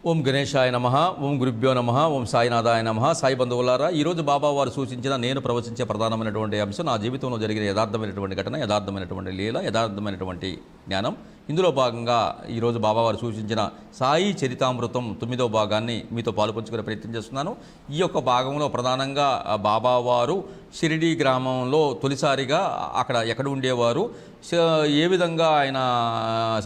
ఓం గణేశాయ నమః. ఓం గురుభ్యో నమః. ఓం సాయినాథాయ నమః. సాయి బంధువులారా, ఈరోజు బాబా వారు సూచించిన నేను ప్రవచించే ప్రధానమైనటువంటి అంశం నా జీవితంలో జరిగిన యథార్థమైనటువంటి ఘటన, యథార్థమైనటువంటి లీల, యథార్థమైనటువంటి జ్ఞానం. ఇందులో భాగంగా ఈరోజు బాబా వారు సూచించిన సాయి చరితామృతం 9వ భాగాన్ని మీతో పాలుపంచుకునే ప్రయత్నం చేస్తున్నాను. ఈ యొక్క భాగంలో ప్రధానంగా బాబా వారు షిరిడీ గ్రామంలో తొలిసారిగా అక్కడ ఎక్కడ ఉండేవారు, ఏ విధంగా ఆయన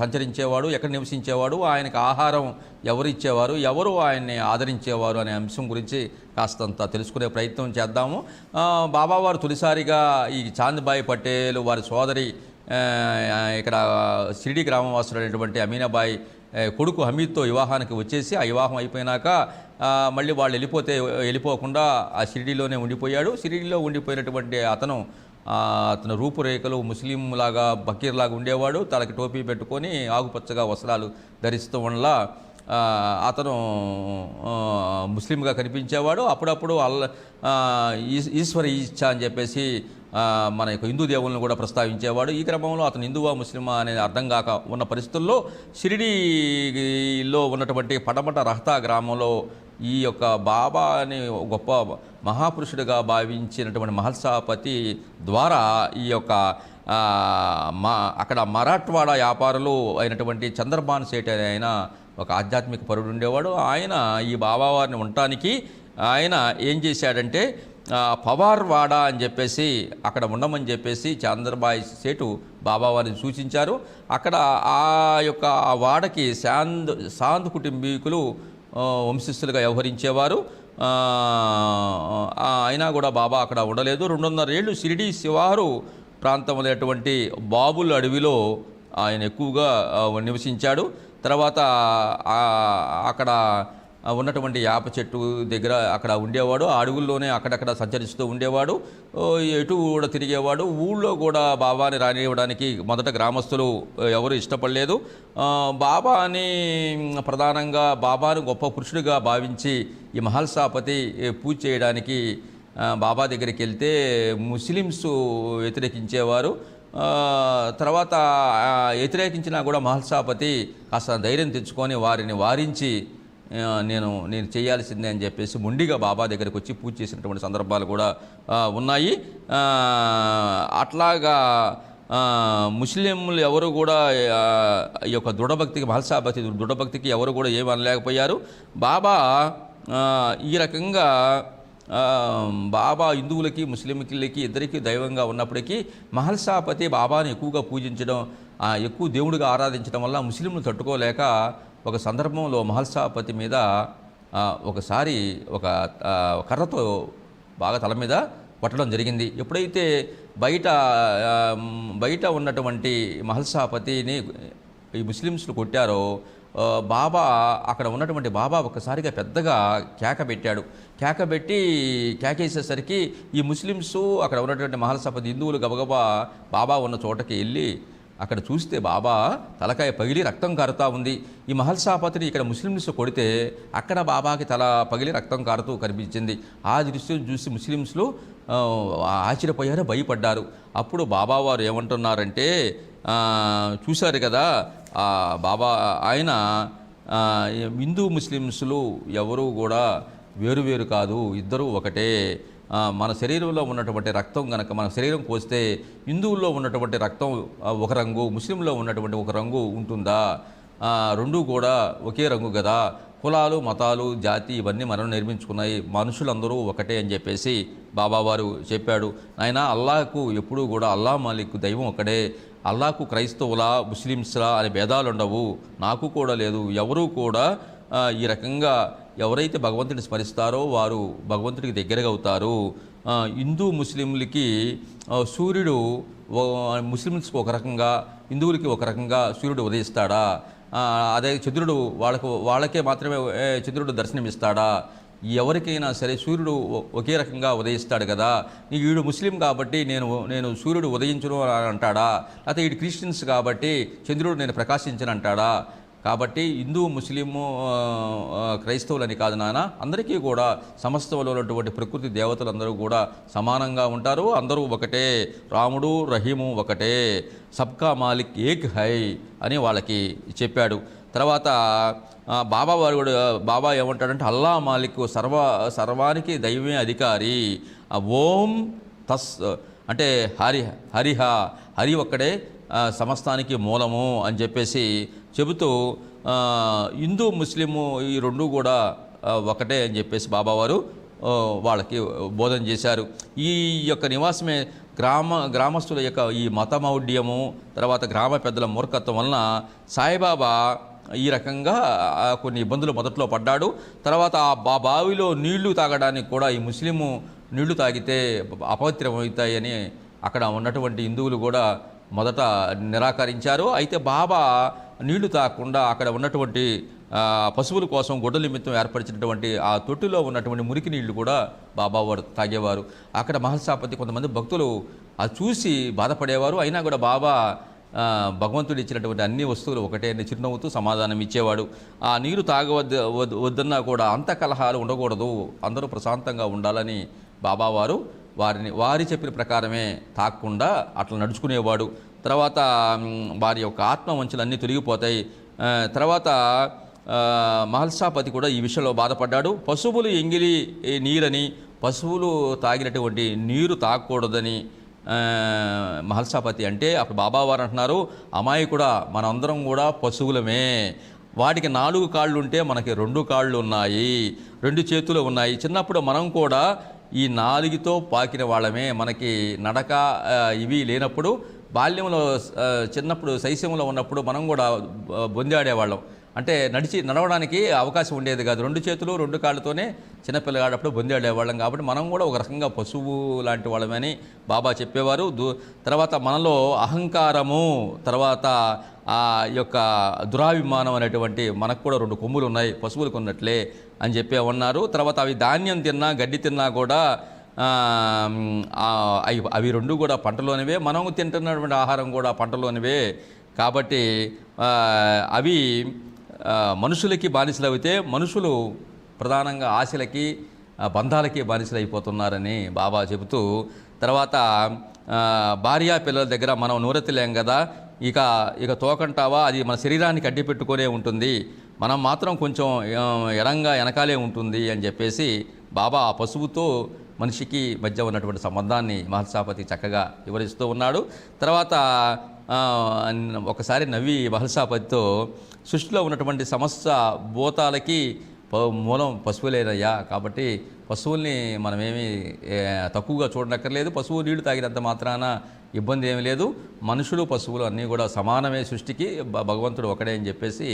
సంచరించేవాడు, ఎక్కడ నివసించేవాడు, ఆయనకు ఆహారం ఎవరు ఇచ్చేవారు, ఎవరు ఆయన్ని ఆదరించేవారు అనే అంశం గురించి కాస్తంత తెలుసుకునే ప్రయత్నం చేద్దాము. బాబావారు తొలిసారిగా ఈ చాంద్బాయి పటేల్ వారి సోదరి ఇక్కడ షిరిడీ గ్రామవాసులైనటువంటి అమీనాబాయి కొడుకు హమీద్తో వివాహానికి వచ్చేసి, ఆ వివాహం అయిపోయినాక మళ్ళీ వాళ్ళు వెళ్ళిపోకుండా ఆ షిరిడీలోనే ఉండిపోయాడు. షిరిడీలో ఉండిపోయినటువంటి అతను రూపురేఖలు ముస్లిం లాగా బకీర్ లాగా ఉండేవాడు. తలకి టోపీ పెట్టుకొని ఆకుపచ్చగా వస్త్రాలు ధరిస్తూ వల్ల అతను ముస్లింగా కనిపించేవాడు. అప్పుడప్పుడు ఈశ్వర ఇచ్చ అని చెప్పేసి మన యొక్క హిందూ దేవులను కూడా ప్రస్తావించేవాడు. ఈ క్రమంలో అతను హిందువా ముస్లిమా అనేది అర్థం కాక ఉన్న పరిస్థితుల్లో షిరిడీలో ఉన్నటువంటి పడమట రహతా గ్రామంలో ఈ యొక్క బాబాని గొప్ప మహాపురుషుడిగా భావించినటువంటి మహల్సాపతి ద్వారా ఈ యొక్క అక్కడ మరాఠ్వాడా వ్యాపారులు అయినటువంటి చంద్రబాన్ సేఠ్ అయిన ఒక ఆధ్యాత్మిక పరుడు ఉండేవాడు. ఆయన ఈ బాబావారిని ఉండటానికి ఆయన ఏం చేశాడంటే పవార్వాడా అని చెప్పేసి అక్కడ ఉండమని చెప్పేసి చంద్రబాయి సేటు బాబావారిని సూచించారు. అక్కడ ఆ యొక్క వాడకి సాంద్ కుటుంబీకులు వంశస్థులుగా వ్యవహరించేవారు. అయినా కూడా బాబా అక్కడ ఉండలేదు. 2.5 ఏళ్ళు షిరిడీ శివారు ప్రాంతంలోటువంటి బాబుల్ అడవిలో ఆయన ఎక్కువగా నివసించాడు. తర్వాత అక్కడ ఉన్నటువంటి యాప చెట్టు దగ్గర అక్కడ ఉండేవాడు. ఆ అడవుల్లోనే అక్కడక్కడ సంచరిస్తూ ఉండేవాడు. ఎటు కూడా తిరిగేవాడు. ఊళ్ళో కూడా బాబాని రానివ్వడానికి మొదట గ్రామస్తులు ఎవరు ఇష్టపడలేదు. బాబాని ప్రధానంగా బాబాను గొప్ప పురుషుడిగా భావించి ఈ మహల్సాపతి పూజ చేయడానికి బాబా దగ్గరికి వెళ్తే ముస్లిమ్స్ వ్యతిరేకించేవారు. తర్వాత వ్యతిరేకించినా కూడా మహల్సాపతి కాస్త ధైర్యం తెచ్చుకొని వారిని వారించి నేను చేయాల్సిందే అని చెప్పేసి మొండిగా బాబా దగ్గరికి వచ్చి పూజ చేసినటువంటి సందర్భాలు కూడా ఉన్నాయి. అట్లాగా ముస్లింలు ఎవరు కూడా ఈ యొక్క దృఢభక్తికి మహల్సాపతి దృఢభక్తికి ఎవరు కూడా ఏమి అనలేకపోయారు. బాబా ఈ రకంగా బాబా హిందువులకి ముస్లింలకి ఇద్దరికీ దైవంగా ఉన్నప్పటికీ మహల్సాపతి బాబాని ఎక్కువగా పూజించడం, ఎక్కువ దేవుడిగా ఆరాధించడం వల్ల ముస్లింలు తట్టుకోలేక ఒక సందర్భంలో మహల్సాపతి మీద ఒకసారి ఒక కర్రతో బాగా తల మీద కొట్టడం జరిగింది. ఎప్పుడైతే బయట ఉన్నటువంటి మహల్సాపతిని ఈ ముస్లిమ్స్లు కొట్టారో బాబా అక్కడ ఉన్నటువంటి బాబా ఒకసారిగా పెద్దగా కేకేసేసరికి ఈ ముస్లిమ్స్ అక్కడ ఉన్నటువంటి మహల్సాపతి హిందువులు గబగబా బాబా ఉన్న చోటకి వెళ్ళి అక్కడ చూస్తే బాబా తలకాయ పగిలి రక్తం కారుతూ ఉంది. ఈ మహల్సాపతిని ఇక్కడ ముస్లిమ్స్ కొడితే అక్కడ బాబాకి తల పగిలి రక్తం కారుతూ కనిపించింది. ఆ దృశ్యం చూసి ముస్లిమ్స్లు ఆశ్చర్యపోయారు, భయపడ్డారు. అప్పుడు బాబావారు ఏమంటున్నారంటే, చూశారు కదా బాబా ఆయన హిందూ ముస్లిమ్స్లు ఎవరూ కూడా వేరువేరు కాదు, ఇద్దరూ ఒకటే. మన శరీరంలో ఉన్నటువంటి రక్తం కనుక మన శరీరం కోస్తే హిందువుల్లో ఉన్నటువంటి రక్తం ఒక రంగు, ముస్లింలో ఉన్నటువంటి ఒక రంగు ఉంటుందా? రెండూ కూడా ఒకే రంగు కదా. కులాలు, మతాలు, జాతి ఇవన్నీ మనం నిర్మించుకున్నాయి, మనుషులందరూ ఒకటే అని చెప్పేసి బాబావారు చెప్పాడు. ఆయన అల్లాహకు ఎప్పుడూ కూడా అల్లా మాలిక్ దైవం ఒకటే. అల్లాహకు క్రైస్తవులా ముస్లిమ్స్లా అనే భేదాలు ఉండవు, నాకు కూడా లేదు. ఎవరూ కూడా ఈ రకంగా ఎవరైతే భగవంతుడిని స్మరిస్తారో వారు భగవంతుడికి దగ్గరగా అవుతారు. హిందూ ముస్లింలకి సూర్యుడు ముస్లిమ్స్కి ఒక రకంగా, హిందువులకి ఒక రకంగా సూర్యుడు ఉదయిస్తాడా? అదే చంద్రుడు వాళ్ళకే మాత్రమే చంద్రుడు దర్శనమిస్తాడా? ఎవరికైనా సరే సూర్యుడు ఒకే రకంగా ఉదయిస్తాడు కదా. వీడు ముస్లిం కాబట్టి నేను సూర్యుడు ఉదయించును అని అంటాడా? లేకపోతే వీడు క్రిస్టియన్స్ కాబట్టి చంద్రుడు నేను ప్రకాశించను అంటాడా? కాబట్టి హిందూ ముస్లిము క్రైస్తవులని కాదు నాన్న, అందరికీ కూడా సమస్తంలో ఉన్నటువంటి ప్రకృతి దేవతలందరూ కూడా సమానంగా ఉంటారు, అందరూ ఒకటే. రాముడు రహీము ఒకటే, సబ్కా మాలిక్ ఏక్ హై అని వాళ్ళకి చెప్పాడు. తర్వాత బాబా వారు కూడా బాబా ఏమంటాడంటే అల్లా మాలిక్ సర్వానికి దైవమే అధికారి. ఓం తస్ అంటే హరి ఒక్కడే సమస్తానికి మూలము అని చెప్పేసి చెబుతూ హిందూ ముస్లిము ఈ రెండు కూడా ఒకటే అని చెప్పేసి బాబావారు వాళ్ళకి బోధన చేశారు. ఈ యొక్క నివాసమే గ్రామస్తుల యొక్క ఈ మతమౌఢ్యము, తర్వాత గ్రామ పెద్దల మూర్ఖత్వం వలన సాయిబాబా ఈ రకంగా కొన్ని ఇబ్బందులు మొదట్లో పడ్డాడు. తర్వాత ఆ బావిలో నీళ్లు తాగడానికి కూడా ఈ ముస్లిము నీళ్లు తాగితే అపవిత్రమవుతాయని అక్కడ ఉన్నటువంటి హిందువులు కూడా మొదట నిరాకరించారు. అయితే బాబా నీళ్లు తాగకుండా అక్కడ ఉన్నటువంటి పశువుల కోసం గుడ్డ నిమిత్తం ఏర్పరిచినటువంటి ఆ తొట్టిలో ఉన్నటువంటి మురికి నీళ్లు కూడా బాబా వారు తాగేవారు. అక్కడ మహల్సాపతి కొంతమంది భక్తులు అది చూసి బాధపడేవారు. అయినా కూడా బాబా భగవంతుడు ఇచ్చినటువంటి అన్ని వస్తువులు ఒకటే అని చిరునవ్వుతూ సమాధానం ఇచ్చేవాడు. ఆ నీరు వద్దన్నా కూడా అంత కలహాలు ఉండకూడదు, అందరూ ప్రశాంతంగా ఉండాలని బాబావారు వారి చెప్పిన ప్రకారమే తాకుండా అట్లా నడుచుకునేవాడు. తర్వాత వారి యొక్క ఆత్మవంచలు అన్నీ తొలగిపోతాయి. తర్వాత మహల్సాపతి కూడా ఈ విషయంలో బాధపడ్డాడు. పశువులు ఎంగిలి నీరని, పశువులు తాగినటువంటి నీరు తాగకూడదని మహల్సాపతి అంటే అప్పుడు బాబావారు అంటున్నారు, అమ్మాయి కూడా మనందరం కూడా పశువులమే. వాటికి 4 కాళ్ళు ఉంటే మనకి 2 కాళ్ళు ఉన్నాయి, 2 చేతులు ఉన్నాయి. చిన్నప్పుడు మనం కూడా ఈ 4తో పాకిన వాళ్ళమే. మనకి నడక ఇవి లేనప్పుడు బాల్యంలో చిన్నప్పుడు శైశవంలో ఉన్నప్పుడు మనం కూడా బొందాడేవాళ్ళం. అంటే నడవడానికి అవకాశం ఉండేది కాదు. 2 చేతులు 2 కాళ్ళతోనే చిన్నపిల్లగాడప్పుడు బొందాడేవాళ్ళం. కాబట్టి మనం కూడా ఒక రకంగా పశువు లాంటి వాళ్ళమని బాబా చెప్పేవారు. తర్వాత మనలో అహంకారము, తర్వాత ఆ యొక్క దురాభిమానం అనేటువంటి మనకు కూడా 2 కొమ్ములు ఉన్నాయి పశువులకు ఉన్నట్లే అని చెప్పే ఉన్నారు. తర్వాత అవి ధాన్యం తిన్నా గడ్డి తిన్నా కూడా అవి 2 కూడా పంటలోనివే. మనం తింటున్నటువంటి ఆహారం కూడా పంటలోనివే. కాబట్టి అవి మనుషులకి బానిసలు అయితే మనుషులు ప్రధానంగా ఆశలకి బంధాలకి బానిసలు అయిపోతున్నారని బాబా చెబుతూ, తర్వాత భార్యా పిల్లల దగ్గర మనం నూరెత్తలేం కదా, ఇక తోకంటావా, అది మన శరీరానికి అడ్డి పెట్టుకునే ఉంటుంది, మనం మాత్రం కొంచెం ఎడంగా వెనకాలే ఉంటుంది అని చెప్పేసి బాబా ఆ పశువుతో మనిషికి మధ్య ఉన్నటువంటి సంబంధాన్ని మహల్సాపతి చక్కగా వివరిస్తూ ఉన్నాడు. తర్వాత ఒకసారి నవ్వి మహల్సాపతితో, సృష్టిలో ఉన్నటువంటి సమస్త భూతాలకి మూలం పశువులేనయ్యా, కాబట్టి పశువుల్ని మనమేమి తక్కువగా చూడనక్కర్లేదు, పశువు నీళ్లు తాగినంత మాత్రాన ఇబ్బంది ఏమీ లేదు, మనుషులు పశువులు అన్నీ కూడా సమానమే, సృష్టికి భగవంతుడు ఒకడే అని చెప్పేసి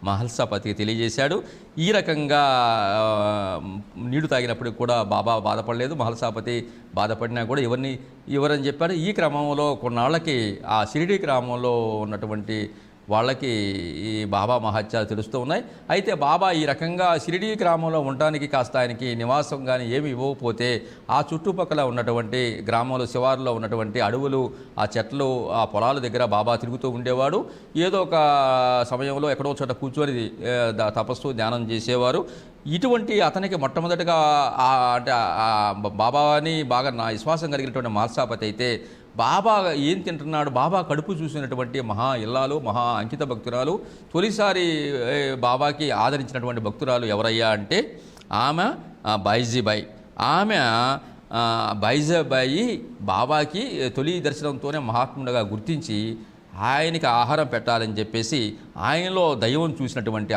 మహల్సాపతికి తెలియజేశాడు. ఈ రకంగా నీళ్లు తాగినప్పుడు కూడా బాబా బాధపడలేదు, మహల్సాపతి బాధపడినా కూడా ఎవరని చెప్పారు. ఈ క్రమంలో కొన్నాళ్ళకి ఆ షిరిడీ గ్రామంలో ఉన్నటువంటి వాళ్ళకి ఈ బాబా మహత్యాలు తెలుస్తూ ఉన్నాయి. అయితే బాబా ఈ రకంగా షిరిడీ గ్రామంలో ఉండడానికి కాస్త ఆయనకి నివాసం కానీ ఏమి ఇవ్వకపోతే ఆ చుట్టుపక్కల ఉన్నటువంటి గ్రామంలో శివారులో ఉన్నటువంటి అడవులు, ఆ చెట్లు, ఆ పొలాల దగ్గర బాబా తిరుగుతూ ఉండేవాడు. ఏదో ఒక సమయంలో ఎక్కడో చోట కూర్చొని తపస్సు ధ్యానం చేసేవారు. ఇటువంటి అతనికి మొట్టమొదటిగా అంటే బాబాని బాగా నా విశ్వాసం కలిగినటువంటి మహల్సాపతి అయితే బాబా ఏం తింటున్నాడు, బాబా కడుపు చూసినటువంటి మహా ఇల్లాలు, మహా అంకిత భక్తురాలు, తొలిసారి బాబాకి ఆదరించినటువంటి భక్తురాలు ఎవరయ్యా అంటే ఆమె బైజీబాయి. ఆమె బైజీబాయి బాబాకి తొలి దర్శనంతోనే మహాత్ముడిగా గుర్తించి ఆయనకి ఆహారం పెట్టాలని చెప్పేసి ఆయనలో దైవం చూసినటువంటి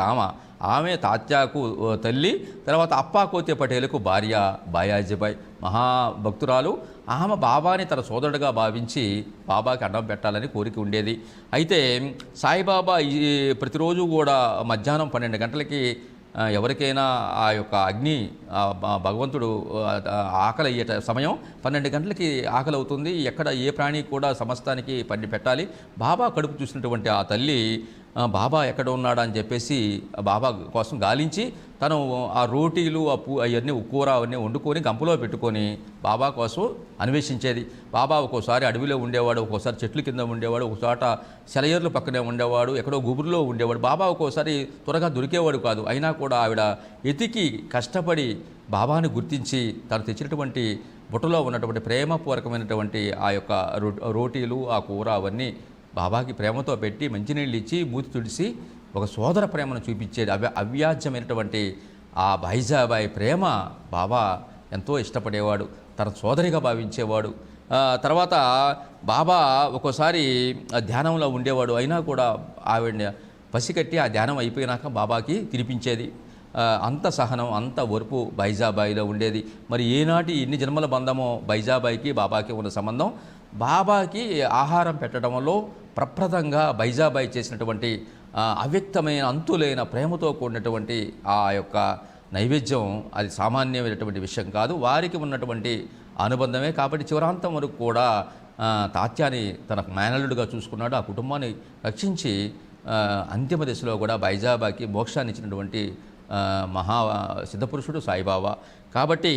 ఆమె తాత్యాకు తల్లి, తర్వాత అప్పాకోతే పటేలకు భార్య బాయాజీబాయి మహాభక్తురాలు. ఆమె బాబాని తన సోదరుడిగా భావించి బాబాకి అన్నం పెట్టాలని కోరిక ఉండేది. అయితే సాయిబాబా ప్రతిరోజు కూడా మధ్యాహ్నం 12 గంటలకి ఎవరికైనా ఆ యొక్క అగ్ని భగవంతుడు ఆకలి అయ్యే సమయం 12 గంటలకి ఆకలి అవుతుంది. ఎక్కడ ఏ ప్రాణి కూడా సమస్తానికి పండి పెట్టాలి. బాబా కడుపు చూసినటువంటి ఆ తల్లి బాబా ఎక్కడ ఉన్నాడా అని చెప్పేసి బాబా కోసం గాలించి తను ఆ రోటీలు అవన్నీ కూర అవన్నీ వండుకొని గంపలో పెట్టుకొని బాబా కోసం అన్వేషించేది. బాబా ఒక్కోసారి అడవిలో ఉండేవాడు, ఒక్కోసారి చెట్ల కింద ఉండేవాడు, ఒకచోట సెలయేర్లు పక్కనే ఉండేవాడు, ఎక్కడో గుబురులో ఉండేవాడు. బాబా ఒక్కోసారి త్వరగా దొరికేవాడు కాదు. అయినా కూడా ఆవిడ ఎతికి కష్టపడి బాబాని గుర్తించి తను తెచ్చినటువంటి బుట్టలో ఉన్నటువంటి ప్రేమపూర్వకమైనటువంటి ఆ యొక్క రోటీలు, ఆ కూర అవన్నీ బాబాకి ప్రేమతో పెట్టి మంచినీళ్ళు ఇచ్చి మూతి తుడిసి ఒక సోదర ప్రేమను చూపించేది. అవ్యాజ్యమైనటువంటి ఆ బైజాబాయి ప్రేమ బాబా ఎంతో ఇష్టపడేవాడు, తన సోదరిగా భావించేవాడు. తర్వాత బాబా ఒక్కోసారి ధ్యానంలో ఉండేవాడు, అయినా కూడా ఆవిడ పసికట్టి ఆ ధ్యానం అయిపోయినాక బాబాకి తినిపించేది. అంత సహనం, అంత ఓర్పు బైజాబాయిలో ఉండేది. మరి ఏనాటి ఎన్ని జన్మల బంధమో బైజాబాయికి బాబాకి ఉన్న సంబంధం. బాబాకి ఆహారం పెట్టడంలో ప్రప్రదంగా బైజాబాయి చేసినటువంటి అవ్యక్తమైన అంతులైన ప్రేమతో కూడినటువంటి ఆ యొక్క నైవేద్యం అది సామాన్యమైనటువంటి విషయం కాదు, వారికి ఉన్నటువంటి అనుబంధమే. కాబట్టి చివరాంతం వరకు కూడా తాత్యాని తన మేనల్లుడుగా చూసుకున్నాడు, ఆ కుటుంబాన్ని రక్షించి అంతిమ దశలో కూడా బైజాబాకి మోక్షాన్ని ఇచ్చినటువంటి మహా సిద్ధపురుషుడు సాయిబాబా. కాబట్టి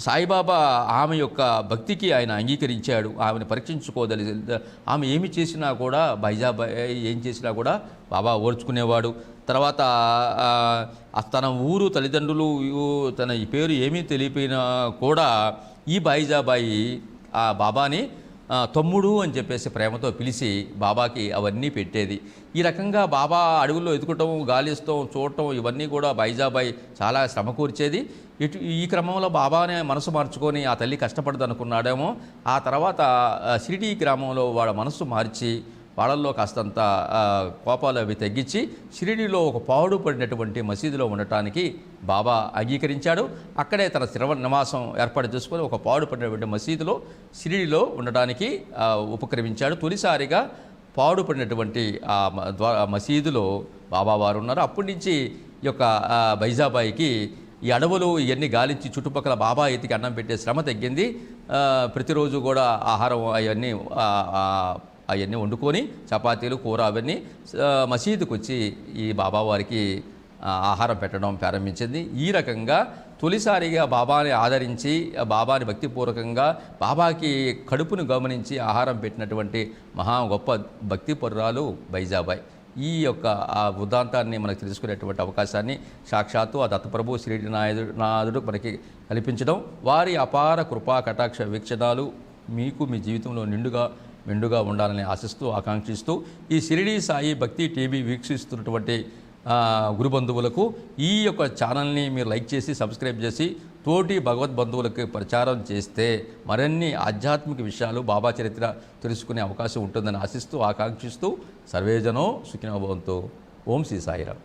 సాయిబాబా ఆమె యొక్క భక్తికి ఆయన అంగీకరించాడు, ఆమెను పరీక్షించుకోదలి. ఆమె ఏమి చేసినా కూడా బైజాబాయి ఏం చేసినా కూడా బాబా ఓర్చుకునేవాడు. తర్వాత తన ఊరు తల్లిదండ్రులు తన ఈ పేరు ఏమీ తెలియపోయినా కూడా ఈ బైజాబాయి ఆ బాబాని తమ్ముడు అని చెప్పేసి ప్రేమతో పిలిచి బాబాకి అవన్నీ పెట్టేది. ఈ రకంగా బాబా అడవుల్లో ఎదుకటం, గాలిస్తాం, చూడటం ఇవన్నీ కూడా బైజాబాయి చాలా శ్రమకూర్చేది. ఈ క్రమంలో బాబానే మనసు మార్చుకొని ఆ తల్లి కష్టపడదు అనుకున్నాడేమో. ఆ తర్వాత షిరిడీ గ్రామంలో వాళ్ళ మనసు మార్చి వాళ్ళల్లో కాస్తంత కోపాలు అవి తగ్గించి షిరిడీలో ఒక పాడుపడినటువంటి మసీదులో ఉండటానికి బాబా అంగీకరించాడు. అక్కడే తన స్థిర నివాసం ఏర్పాటు చేసుకొని ఒక పాడుపడినటువంటి మసీదులో షిరిడీలో ఉండటానికి ఉపక్రమించాడు. తొలిసారిగా పాడుపడినటువంటి ఆ మసీదులో బాబా వారు ఉన్నారు. అప్పటి నుంచి ఈ యొక్క బైజాబాయికి ఈ అడవులు ఇవన్నీ గాలించి చుట్టుపక్కల బాబా ఎత్తికి అన్నం పెట్టే శ్రమ తగ్గింది. ప్రతిరోజు కూడా ఆహారం అవన్నీ వండుకొని చపాతీలు, కూర అవన్నీ మసీదుకు వచ్చి ఈ బాబా వారికి ఆహారం పెట్టడం ప్రారంభించింది. ఈ రకంగా తొలిసారిగా బాబాని ఆదరించి, బాబాని భక్తిపూర్వకంగా బాబాకి కడుపును గమనించి ఆహారం పెట్టినటువంటి మహా గొప్ప భక్తిపరురాలు బైజాబాయి. ఈ యొక్క ఆ వృత్తాంతాన్ని మనకు తెలుసుకునేటువంటి అవకాశాన్ని సాక్షాత్తు ఆ దత్తప్రభు శ్రీడి నాయుడు మనకి కల్పించడం, వారి అపార కృపా కటాక్ష వీక్షణాలు మీకు మీ జీవితంలో మెండుగా ఉండాలని ఆశిస్తూ ఆకాంక్షిస్తూ ఈ షిరిడీ సాయి భక్తి టీవీ వీక్షిస్తున్నటువంటి గురుబంధువులకు ఈ యొక్క ఛానల్ని మీరు లైక్ చేసి సబ్స్క్రైబ్ చేసి తోటి భగవద్బంధువులకు ప్రచారం చేస్తే మరిన్ని ఆధ్యాత్మిక విషయాలు బాబా చరిత్ర తెలుసుకునే అవకాశం ఉంటుందని ఆశిస్తూ ఆకాంక్షిస్తూ సర్వేజనో సుఖినో భవంతు. ఓం శ్రీ సాయిరామ్.